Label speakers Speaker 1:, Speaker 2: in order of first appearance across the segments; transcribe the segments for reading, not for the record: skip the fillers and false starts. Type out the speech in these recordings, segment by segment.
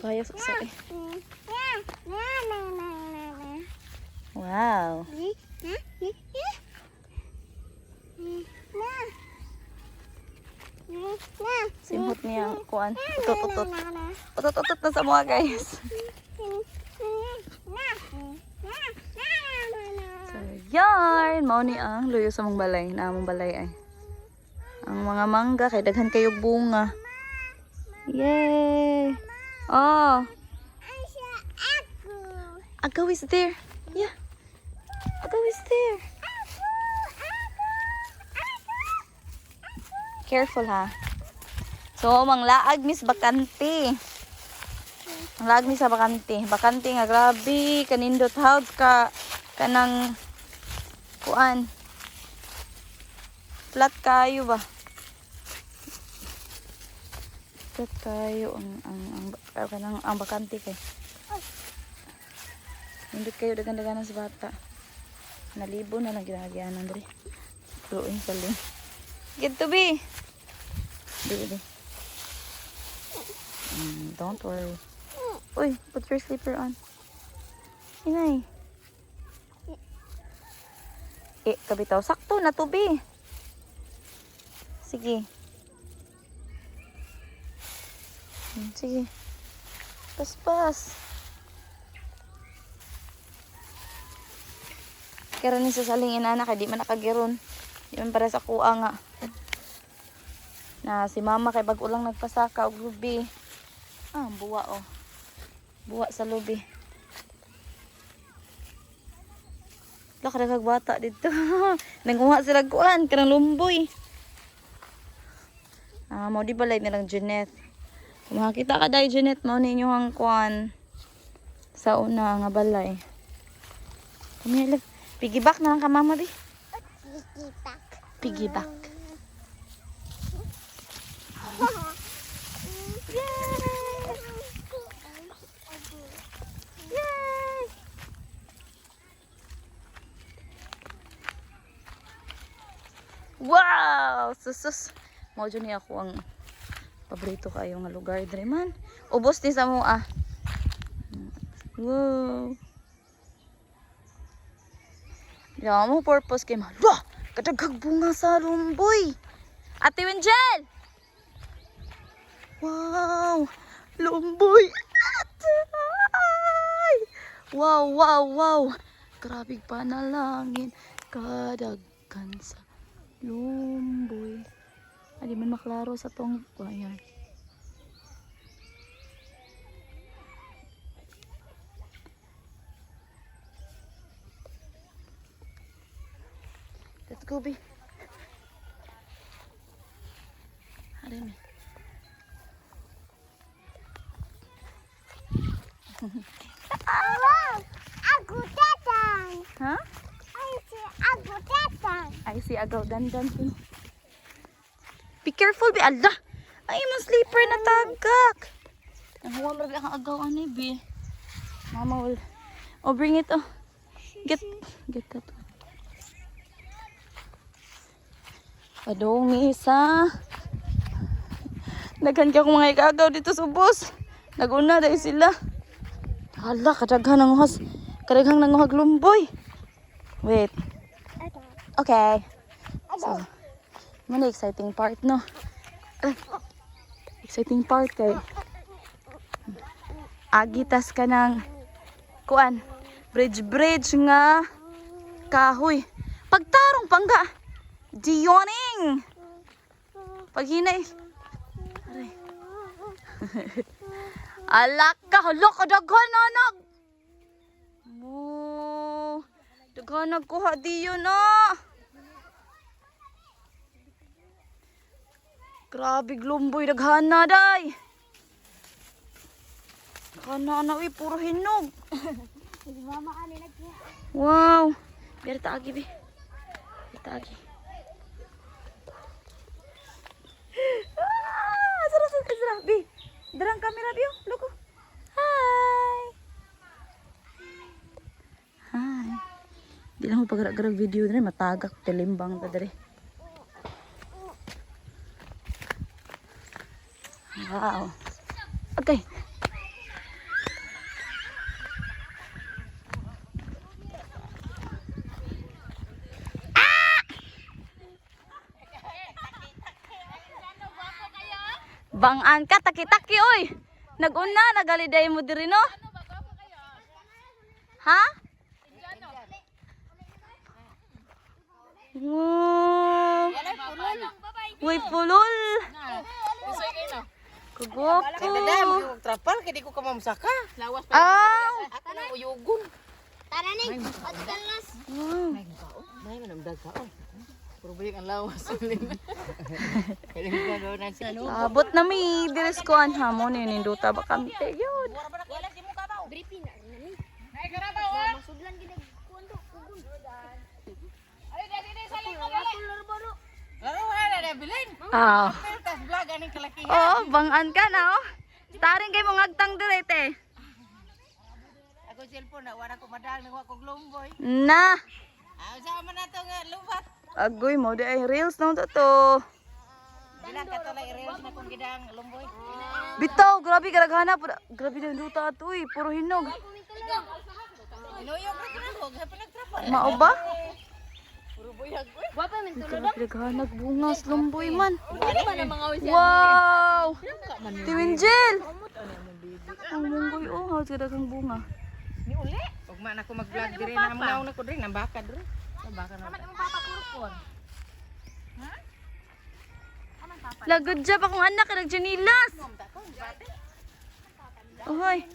Speaker 1: kaya sa eh. Wow. Simhot niya ang kuan. Utot-utot. Utot-utot na sa mga guys. So, yarn. Mao ni ang luyo sa mong balay. Na mong balay ay. Ang mga mangga kay daghan kayo bunga. Yay! Oh. Agaw is there. Yeah. Agaw is there. Careful ha. So, mang laag mis bakante. Ang laag mis sa bakante. Bakante nga grabe kanindot house ka kanang kuan. Flat kayo ba? Flat kayo ang bakante kay. Hindi kayo dagan-dagan sa bata. Nalibo na lang ginagyanan diri. Tuloy sa lin. Get to be. Baby. Don't worry. Uy, put your slipper on. Inay. Kabitaw. Sakto na to be. Sige. Sige. Pas-pas. Kaya ni sa saling inana kay di man nakagiron. Di man para sa kuha nga. Na si mama kay bag ulang nagpasaka og lubi. Buwa oh. Buwa sa lubi. Lakad bata dito. Nanguha sila kuan kanang lumboy. Mo di balay nilang Jeanette. Makita ka dai Jeanette mo ninyo ang kuan sa una nga balay. Kumilag. Piggyback na lang ka mama bi.
Speaker 2: Piggyback.
Speaker 1: Piggyback. Wow! Sus. Mao jud ni ako ang paborito kayo nga lugar diri man. Ubos ni sa mo ah. Wow. Ya mo purpose kay malwa. Kadaghag bunga sa lumboy. Ate Wenjel. Wow! Lumboy. Ay! Wow. Grabe panalangin kadaghan sa lumboy. Di man maklaro sa tong ayan. Let's go, be. Hari ni.
Speaker 2: Aku datang.
Speaker 1: Ha?
Speaker 2: Aku datang.
Speaker 1: I see agaw dandan pun. Be careful, be. Allah. Ay, mo sleeper na tagak. Ang huwag lagi ang agaw ani, be. Mama will. Oh, bring it. Oh. Get that one. Padungis ha. Naghan ka kung mga ikagaw dito sa bus. Naguna dahil sila. Hala, kadaghan ng uhas. Kadaghang nanguhag lumboy. Wait. Okay. So, muna exciting part, no? Exciting part kay agitas ka ng kuan. Bridge nga kahoy. Pagtarong pangga. Dioning! Paghinay. Aray. Alak ka. Hala ka daghan anak. Daghan nagkuha diyo na. Grabe glumboy. Daghan na day. Daghan na uy. Puro hinog. Wow. Biar taagi bi. Biar taagi. Sarap, Bi. Darang kamera, Bi. Loko. Hi. Di lang mo paggarag video na matagak. Tilimbang ta dere. Wow. Okay. Bangan ka, taki-taki, oy. Nag-una, nagaliday mo diri, no? Ha? Wow. Uy, pulol. Kagwapo.
Speaker 3: Trapal, kaya di ko kamamsaka.
Speaker 1: Aw.
Speaker 3: Ako na uyugon.
Speaker 2: Tara ning. Pagkalas.
Speaker 1: Wow.
Speaker 3: May manamdag ka. Puro balik ang lawas. Kaya di ko gagawin na siya.
Speaker 1: Abot na mi diris ko an hamon ni ninduta ba kami te yun.
Speaker 2: Briefing na rin.
Speaker 3: Ay, karabaw!
Speaker 2: Masudlan gid kundo kugun.
Speaker 3: Ay, dali sa likod, dali! Ano wala na, bilin?
Speaker 1: Ah.
Speaker 3: Pero tas vlog, anong kalakihan?
Speaker 1: Oh, bangan ka na oh. Staring kay mong agtang direte.
Speaker 3: Ako cellphone na, wala ko madang, nagawa ko glomboy.
Speaker 1: Na.
Speaker 3: Sama na ito nga, lubat.
Speaker 1: Agoy mo di ay reels na to.
Speaker 3: Bilang ka talay, reels na kong gidang lumboy.
Speaker 1: Bitaw, grabe karaghanap. Grabe na duta ato eh, puro hinog.
Speaker 3: Inuyog na ko na ko, sa pinagtrapal.
Speaker 1: Mao ba?
Speaker 3: Puro buyag ko.
Speaker 2: Wapa min
Speaker 1: Grabe karaghanap bungas lumboy man.
Speaker 2: Ano man ang mga wisya?
Speaker 1: Wow! Tiwinjel! Ang munggoy oh, hawat ka dagang bunga.
Speaker 3: Ni uli. Huwag man ako mag-vlog dire na amangaw na ko dire, nambaka dire. Nambaka na. Amat ang papakurupon.
Speaker 1: Lagod dyan pa kong anak, nag-janilas. Ohoy.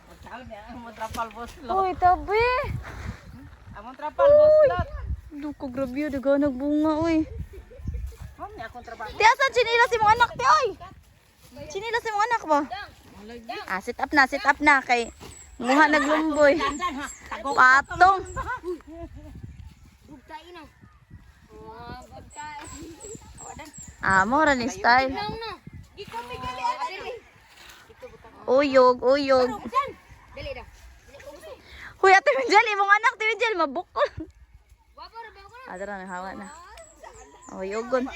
Speaker 3: Magkaon niya, among trapal boss lot.
Speaker 1: Uy, tabi.
Speaker 3: Among trapal boss lot.
Speaker 1: Duko, grabe yun, daganag bunga, uy.
Speaker 3: Mom niya akong trabaho.
Speaker 1: Tiya, saan chinilas si mong anak, tiya, oy? Chinilas si mong anak ba? Ah, sit up na, kay nguha naglumboy. Patong.
Speaker 2: Bugtain na. Oh, bugtain.
Speaker 1: Ah, mo ra ni style.
Speaker 2: Nang na. Gikopi gali ate.
Speaker 1: Uyog, uyog.
Speaker 2: Dali da.
Speaker 1: Huy, ate Minjel, imong anak, ate Minjel, mabukol.
Speaker 2: Wapa ra ba ko na?
Speaker 1: Adara na, hawa na. Uyogon.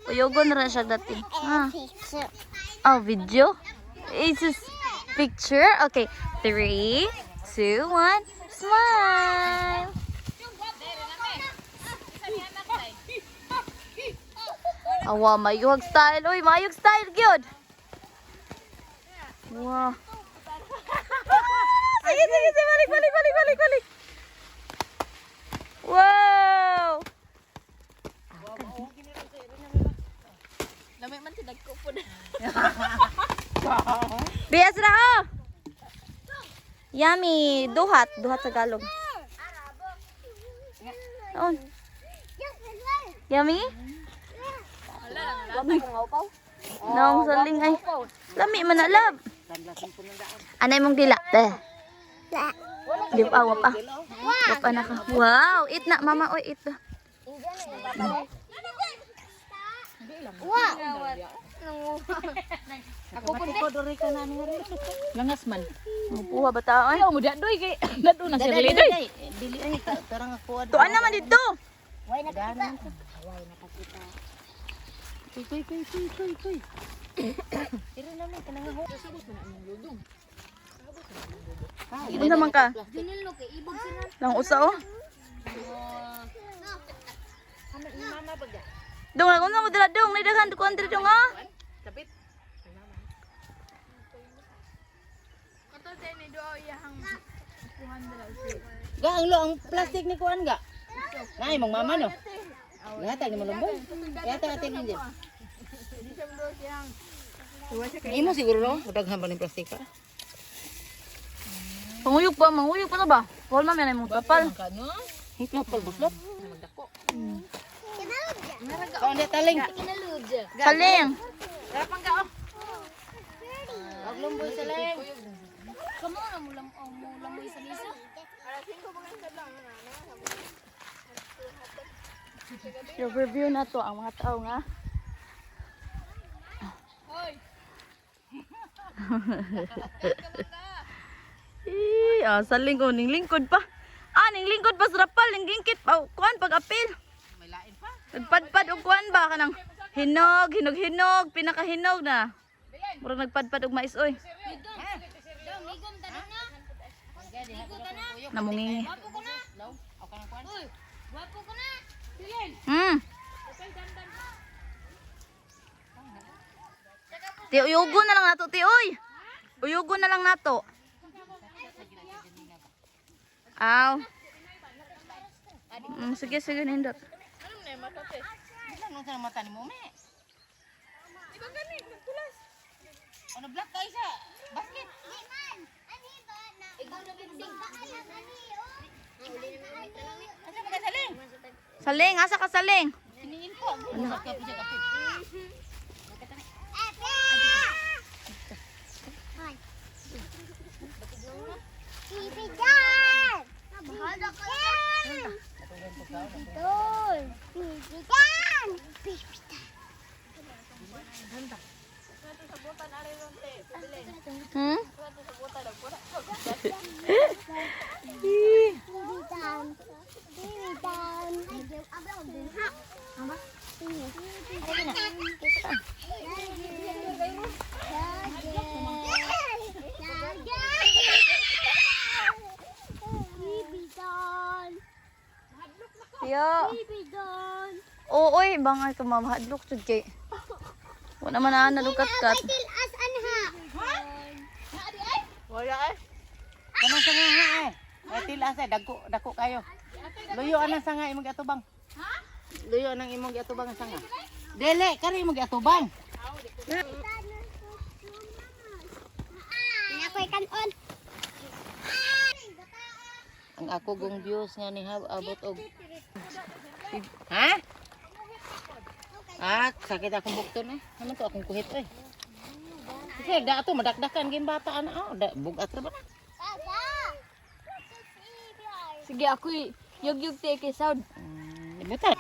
Speaker 1: Uyogon na siya dati. Ah. Oh, video? Is this picture? Okay. 3, 2, 1. Smile! Awa, mayuhag style. Uy, mayug style, gyud. Wow. Sige, sige, sige. Balik. Wow!
Speaker 3: Lamay man tinag ko po na.
Speaker 1: Bias na oh! Yummy! Duhat sa galog. On. Yummy? Naong saling ay. Lami man na lab. Anay mong dila. Di pa, wapa. Wapa na ka. Wow! Eat na, mama. Oy, eat na.
Speaker 3: Ako po diri ka na ni rin. Langas man.
Speaker 1: Mupuha ba tao ay?
Speaker 3: Ayaw mo dadoy kay dado na si Dili doy. Dili ay tarang ako.
Speaker 1: Tuan naman dito.
Speaker 2: Way na kita.
Speaker 3: Kuy. Iri naman kanang ho. Sabot man ang lugong.
Speaker 1: Ano naman ka?
Speaker 2: Dinilo kay ibog sila.
Speaker 1: Lang usa oh.
Speaker 3: Mama baga.
Speaker 1: Dong, unsa mo dira dong? Naidagan ko andre dong ah.
Speaker 3: Sabit. Ga ang lo ang plastic ni kuan ga. Nay mong mama no. Gata ni malumbo. Gata atin ni din. Imo siguro no, daghan ba ni plastic ka?
Speaker 1: Manguyog pa na ba? Paul man may mong tapal.
Speaker 3: Kano? Hipla pal buslot. Magdako. Kau dia taling.
Speaker 2: Kinalud.
Speaker 1: Saling.
Speaker 3: Darapang ka oh. Aglumboy sa leng.
Speaker 2: Kamo na mulam mo isa-isa.
Speaker 1: Overview na to ang mga tao nga. Saling oh, ning lingkod pa. Ning lingkod pa sa rapal, ning gingkit pa. Kuan pag-apil.
Speaker 3: May lain pa.
Speaker 1: Nagpadpad og kuan ba kanang hinog, pinakahinog na. Murag nagpadpad og mais oy.
Speaker 2: Ligom tanong na. Ligo ka na.
Speaker 1: Namungi.
Speaker 2: Wapo ko na.
Speaker 3: Law, aw kanang kuan.
Speaker 2: Wapo ko na.
Speaker 1: Ti, uyugo na lang nato, ti, uy. Uyugo na lang nato. Aw. Sige, sige, nindot.
Speaker 3: Ano sa mata ni mo, me? Iba gani, nagtulas. Ano black ka isa? Basket.
Speaker 2: Ikaw na bigsing.
Speaker 3: Asa mo ka saling?
Speaker 1: Saling, asa ka saling?
Speaker 3: Siningin ko. Ano ka kapit kapit?
Speaker 2: Bibigan! Bahala ka yan! Bibigan! Bibigan! Bibigan!
Speaker 1: Hmm?
Speaker 2: Bibigan! Bibigan!
Speaker 1: Tiyo.
Speaker 2: Bibigan!
Speaker 1: Oo, oy, bangay ka mamahadlok jud kay. Wala man na nalukat-kat.
Speaker 2: Tilas anha!
Speaker 3: Wala eh. Kanang sanga ha eh. Ay tilas eh dako kayo. Luyo anang sanga imong atubang. Ha? Luyo anang imong atubang ang sanga. Dele kari imong atubang.
Speaker 2: Ako'y kanon!
Speaker 3: Ang ako gong views nga ni abot og. Ha? Sakit akong bukton eh. Ano to akong kuhit eh. Kasi da ato madakdakan gin bata ana. Oh, bugat ra ba na?
Speaker 1: Sige, ako yug-yug te kay sound.
Speaker 3: Buta.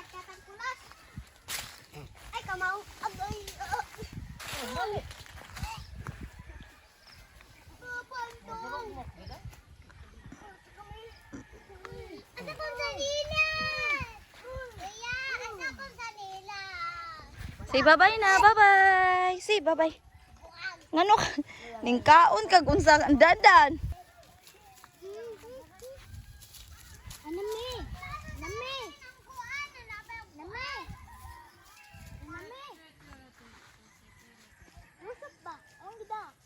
Speaker 2: Ay, kamao! Abay! Asa kong sanila? Kuya, asa kong sanila?
Speaker 1: Say bye-bye na, bye-bye. Say bye-bye. Ngano ka? Ning kaon kag unsa ang dadan.